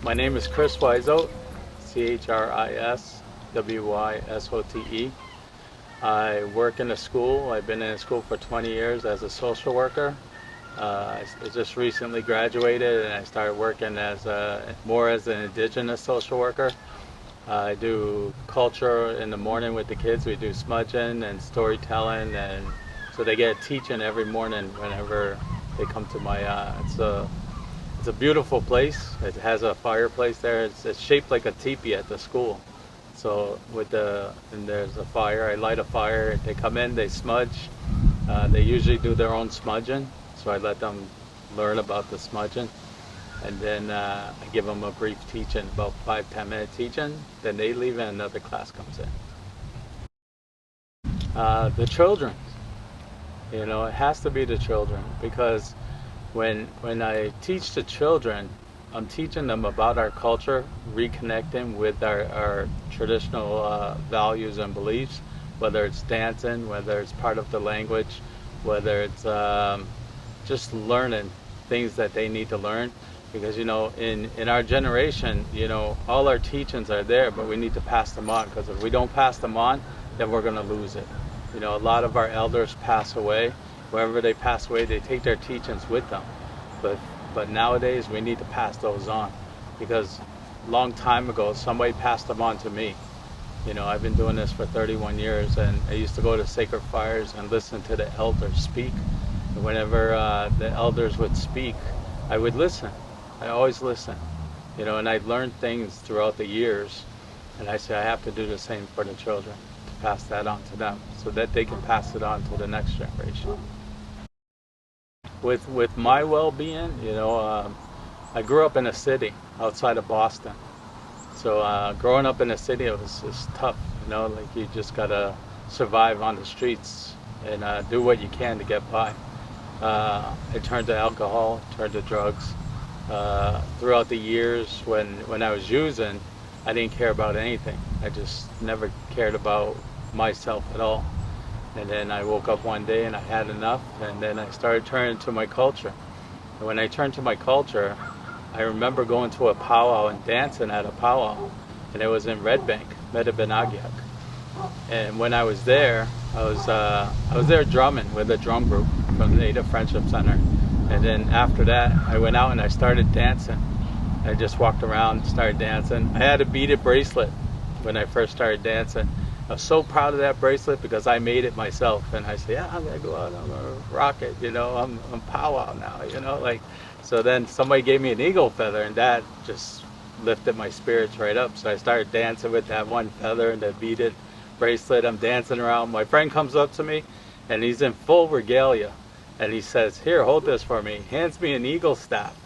My name is Chris Wysote, Chriswysote. I work in a school. I've been in a school for 20 years as a social worker. I just recently graduated and I started working as more as an indigenous social worker. I do culture in the morning with the kids. We do smudging and storytelling, and so they get teaching every morning whenever they come to my. It's a beautiful place. It has a fireplace there. It's shaped like a teepee at the school. So and there's a fire. I light a fire. They come in. They smudge. They usually do their own smudging. So I let them learn about the smudging. And then I give them a brief teaching, about 5-10 minute teaching. Then they leave and another class comes in. The children, it has to be the children, because when I teach the children, I'm teaching them about our culture, reconnecting with our traditional values and beliefs, whether it's dancing, whether it's part of the language, whether it's just learning things that they need to learn. Because in our generation, all our teachings are there, but we need to pass them on, because if we don't pass them on, then we're going to lose it. A lot of our elders pass away. Wherever they pass away, they take their teachings with them. But nowadays, we need to pass those on, because a long time ago, somebody passed them on to me. I've been doing this for 31 years, and I used to go to sacred fires and listen to the elders speak. And whenever the elders would speak, I would listen. I always listen. And I'd learned things throughout the years, and I say I have to do the same for the children, to pass that on to them, so that they can pass it on to the next generation. With my well-being, I grew up in a city outside of Boston. So growing up in a city, it's tough. Like you just gotta survive on the streets and do what you can to get by. It turned to alcohol, turned to drugs. Throughout the years when I was using, I didn't care about anything. I just never cared about myself at all. And then I woke up one day and I had enough, and then I started turning to my culture. And when I turned to my culture, I remember going to a powwow and dancing at a powwow, and it was in Red Bank, Metabenagyak. And when I was there, I was there drumming with a drum group from the Native Friendship Center. And then after that, I went out and I started dancing. I just walked around, started dancing. I had a beaded bracelet when I first started dancing. I was so proud of that bracelet because I made it myself. And I said, yeah, I'm gonna go out, I'm gonna rock it, I'm powwow now, So then somebody gave me an eagle feather, and that just lifted my spirits right up. So I started dancing with that one feather and the beaded bracelet. I'm dancing around. My friend comes up to me, and he's in full regalia. And he says, here, hold this for me. He hands me an eagle staff.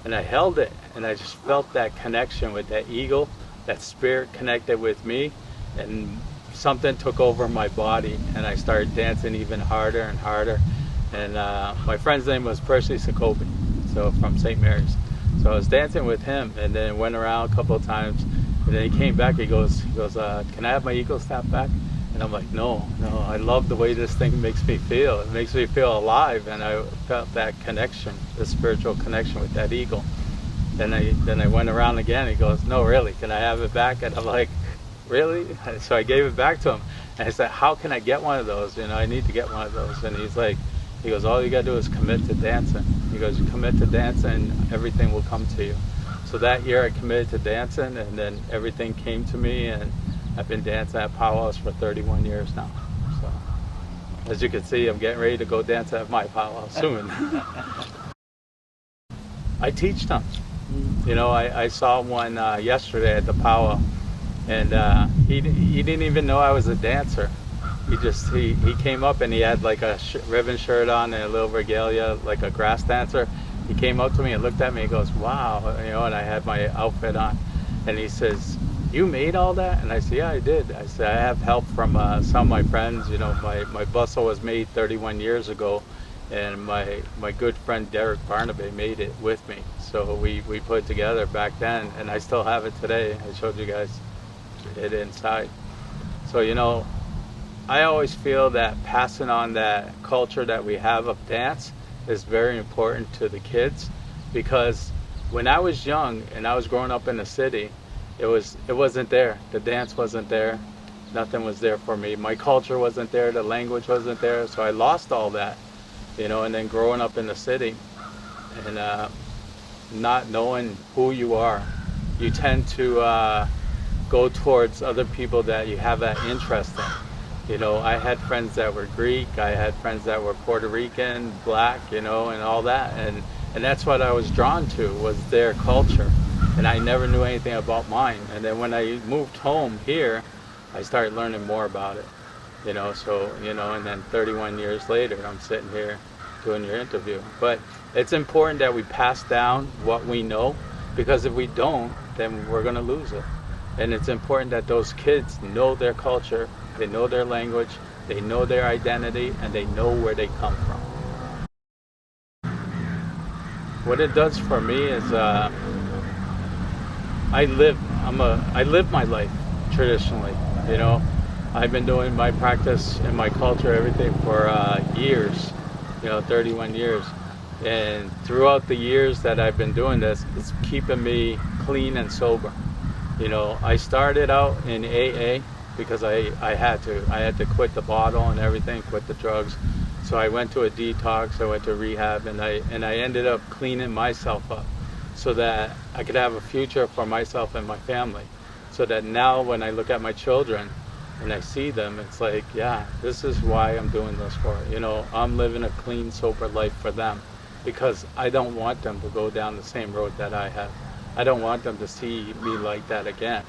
And I held it, and I just felt that connection with that eagle. That spirit connected with me, and something took over my body, and I started dancing even harder and harder. And my friend's name was Percy Sakobi, so from St. Mary's. So I was dancing with him, and then went around a couple of times, and then he came back. He goes, can I have my eagle staff back? And I'm like, no, I love the way this thing makes me feel. It makes me feel alive, and I felt that connection, the spiritual connection with that eagle. Then I went around again. He goes, no, really, can I have it back? And I'm like, really? So I gave it back to him, and I said, how can I get one of those? I need to get one of those. And he goes, all you gotta do is commit to dancing. He goes, you commit to dancing, everything will come to you. So that year I committed to dancing, and then everything came to me, and I've been dancing at powwows for 31 years now. So as you can see, I'm getting ready to go dance at my powwow soon. I teach them. I saw one yesterday at the powwow, and he didn't even know I was a dancer. He came up, and he had like a ribbon shirt on and a little regalia, like a grass dancer. He came up to me and looked at me and goes, wow, and I had my outfit on, and he says, you made all that? And I said, yeah, I did. I said, I have help from some of my friends. My bustle was made 31 years ago, and my good friend Derek Barnaby made it with me. So we put it together back then, and I still have it today. I showed you guys it inside. So I always feel that passing on that culture that we have of dance is very important to the kids, because when I was young and I was growing up in the city, it wasn't there. The dance wasn't there. Nothing was there for me. My culture wasn't there. The language wasn't there. So I lost all that, you know. And then growing up in the city, and not knowing who you are, you tend to go towards other people that you have that interest in. You know, I had friends that were Greek, I had friends that were Puerto Rican, black, you know, and all that. And that's what I was drawn to, was their culture. And I never knew anything about mine. And then when I moved home here, I started learning more about it. You know, so, you know, and then 31 years later, I'm sitting here doing your interview. But it's important that we pass down what we know, because if we don't, then we're going to lose it. And it's important that those kids know their culture, they know their language, they know their identity, and they know where they come from. What it does for me is I live my life traditionally. You know, I've been doing my practice and my culture, everything for years. You know, 31 years. And throughout the years that I've been doing this, it's keeping me clean and sober. You know, I started out in AA because I had to quit the bottle and everything, quit the drugs. So I went to a detox, I went to rehab, and I ended up cleaning myself up so that I could have a future for myself and my family. So that now when I look at my children and I see them, it's like, yeah, this is why I'm doing this for. You know, I'm living a clean, sober life for them, because I don't want them to go down the same road that I have. I don't want them to see me like that again.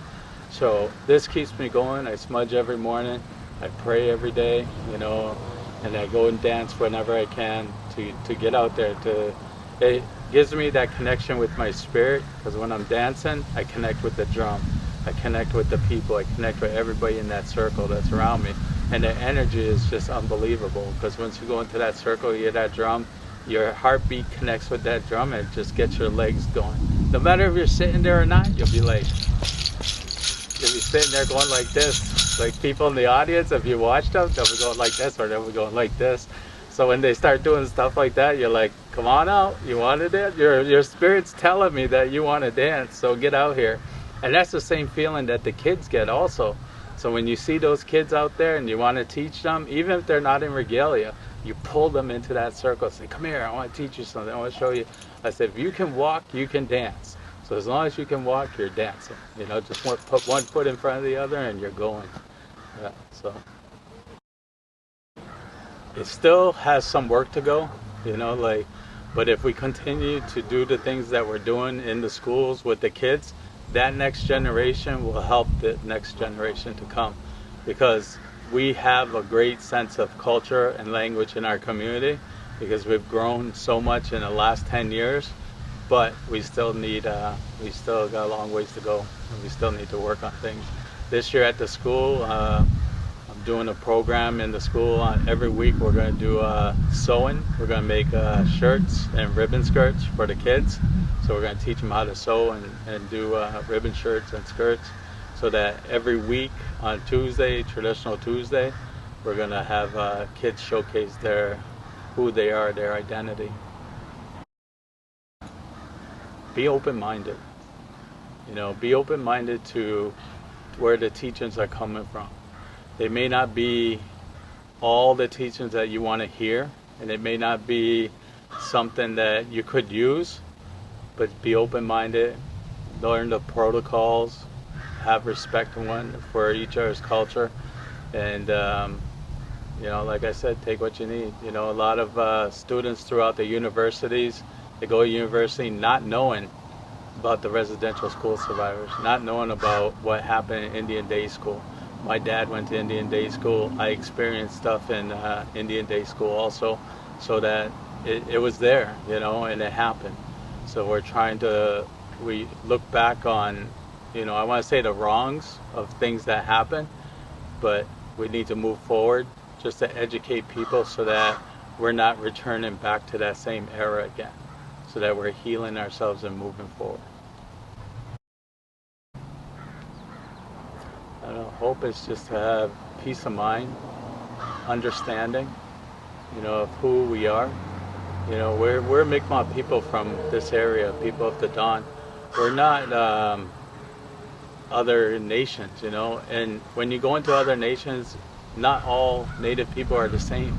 So this keeps me going. I smudge every morning. I pray every day, you know, and I go and dance whenever I can to get out there. It gives me that connection with my spirit, because when I'm dancing, I connect with the drum. I connect with the people. I connect with everybody in that circle that's around me. And the energy is just unbelievable, because once you go into that circle, you hear that drum, your heartbeat connects with that drum, and it just gets your legs going. No matter if you're sitting there or not, you'll be sitting there going like this. Like people in the audience, if you watch them, they'll be going like this, or they'll be going like this. So when they start doing stuff like that, you're like, come on out, you want to dance? Your spirit's telling me that you want to dance, so get out here. And that's the same feeling that the kids get also. So when you see those kids out there and you want to teach them, even if they're not in regalia, you pull them into that circle. Say, come here, I want to teach you something. I want to show you. I said, if you can walk, you can dance. So as long as you can walk, you're dancing. You know, just put one foot in front of the other and you're going. Yeah, so it still has some work to go, you know, like, but if we continue to do the things that we're doing in the schools with the kids, that next generation will help the next generation to come, because we have a great sense of culture and language in our community, because we've grown so much in the last 10 years, but we still got a long ways to go, and we still need to work on things. This year at the school, I'm doing a program in the school. Every week we're going to do sewing. We're going to make shirts and ribbon skirts for the kids. So we're going to teach them how to sew and do ribbon shirts and skirts, so that every week on Tuesday, traditional Tuesday, we're going to have kids showcase who they are, their identity. Be open-minded. You know, be open-minded to where the teachings are coming from. They may not be all the teachings that you want to hear, and it may not be something that you could use, but be open-minded, learn the protocols, have respect for each other's culture, and you know, like I said, take what you need. You know, a lot of students throughout the universities, they go to university not knowing about the residential school survivors, not knowing about what happened in Indian Day School. My dad went to Indian Day School. I experienced stuff in Indian Day School also, so that it was there, you know, and it happened. So we look back on, you know, I want to say the wrongs of things that happened, but we need to move forward just to educate people so that we're not returning back to that same era again, so that we're healing ourselves and moving forward. I don't know, hope is just to have peace of mind, understanding, you know, of who we are, You know, we're Mi'kmaq people from this area, people of the Don. We're not other nations, you know. And when you go into other nations, not all Native people are the same.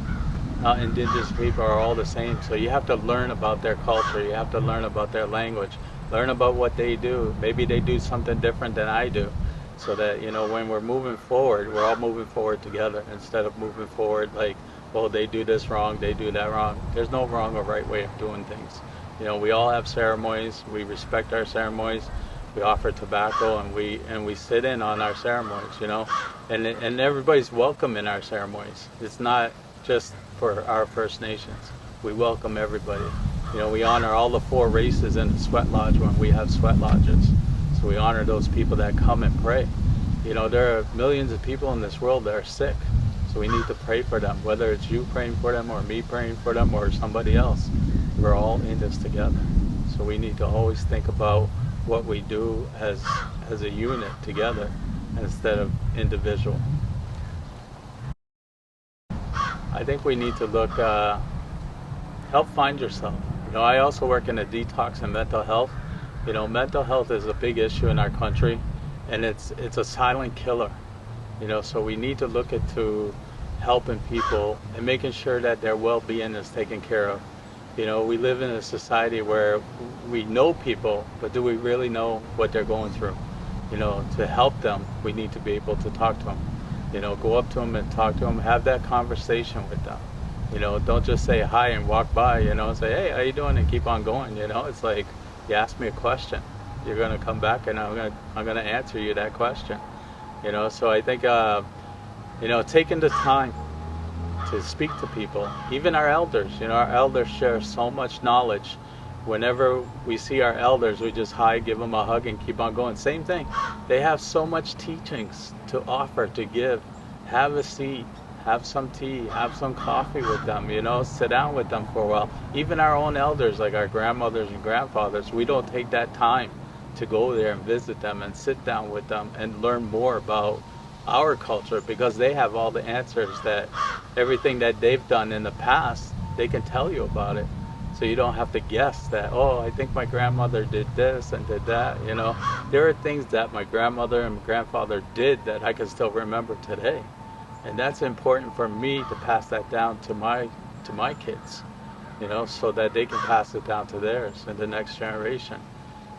Not indigenous people are all the same. So you have to learn about their culture. You have to learn about their language. Learn about what they do. Maybe they do something different than I do. So that, you know, when we're moving forward, we're all moving forward together instead of moving forward like, oh, they do this wrong, they do that wrong. There's no wrong or right way of doing things. You know, we all have ceremonies. We respect our ceremonies. We offer tobacco, and we sit in on our ceremonies. You know, and everybody's welcome in our ceremonies. It's not just for our First Nations. We welcome everybody. You know, we honor all the 4 races in the sweat lodge when we have sweat lodges. So we honor those people that come and pray. You know, there are millions of people in this world that are sick. So we need to pray for them, whether it's you praying for them or me praying for them or somebody else. We're all in this together. So we need to always think about what we do as a unit together instead of individual. I think we need to look, help find yourself. You know, I also work in a detox and mental health. You know, mental health is a big issue in our country, and it's a silent killer. You know, so we need to look into helping people and making sure that their well-being is taken care of. You know, we live in a society where we know people, but do we really know what they're going through? You know, to help them, we need to be able to talk to them. You know, go up to them and talk to them, have that conversation with them. You know, don't just say hi and walk by, you know, and say, hey, how you doing, and keep on going. You know, it's like, you ask me a question, you're going to come back and I'm going to answer you that question. You know, so I think, you know, taking the time to speak to people, even our elders. You know, our elders share so much knowledge. Whenever we see our elders, we just hi, give them a hug, and keep on going. Same thing. They have so much teachings to offer, to give. Have a seat, have some tea, have some coffee with them, you know, sit down with them for a while. Even our own elders, like our grandmothers and grandfathers, we don't take that time to go there and visit them and sit down with them and learn more about our culture, because they have all the answers, that everything that they've done in the past, they can tell you about it. So you don't have to guess that, oh, I think my grandmother did this and did that. You know, there are things that my grandmother and my grandfather did that I can still remember today. And that's important for me to pass that down to my kids, you know, so that they can pass it down to theirs and the next generation.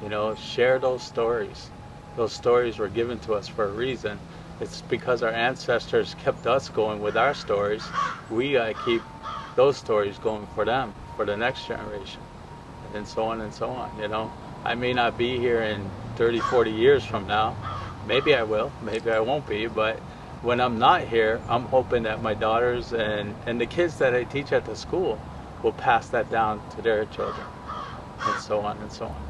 You know, share those stories. Those stories were given to us for a reason. It's because our ancestors kept us going with our stories. We gotta keep those stories going for them, for the next generation, and so on and so on. You know, I may not be here in 30, 40 years from now. Maybe I will, maybe I won't be, but when I'm not here, I'm hoping that my daughters and the kids that I teach at the school will pass that down to their children, and so on and so on.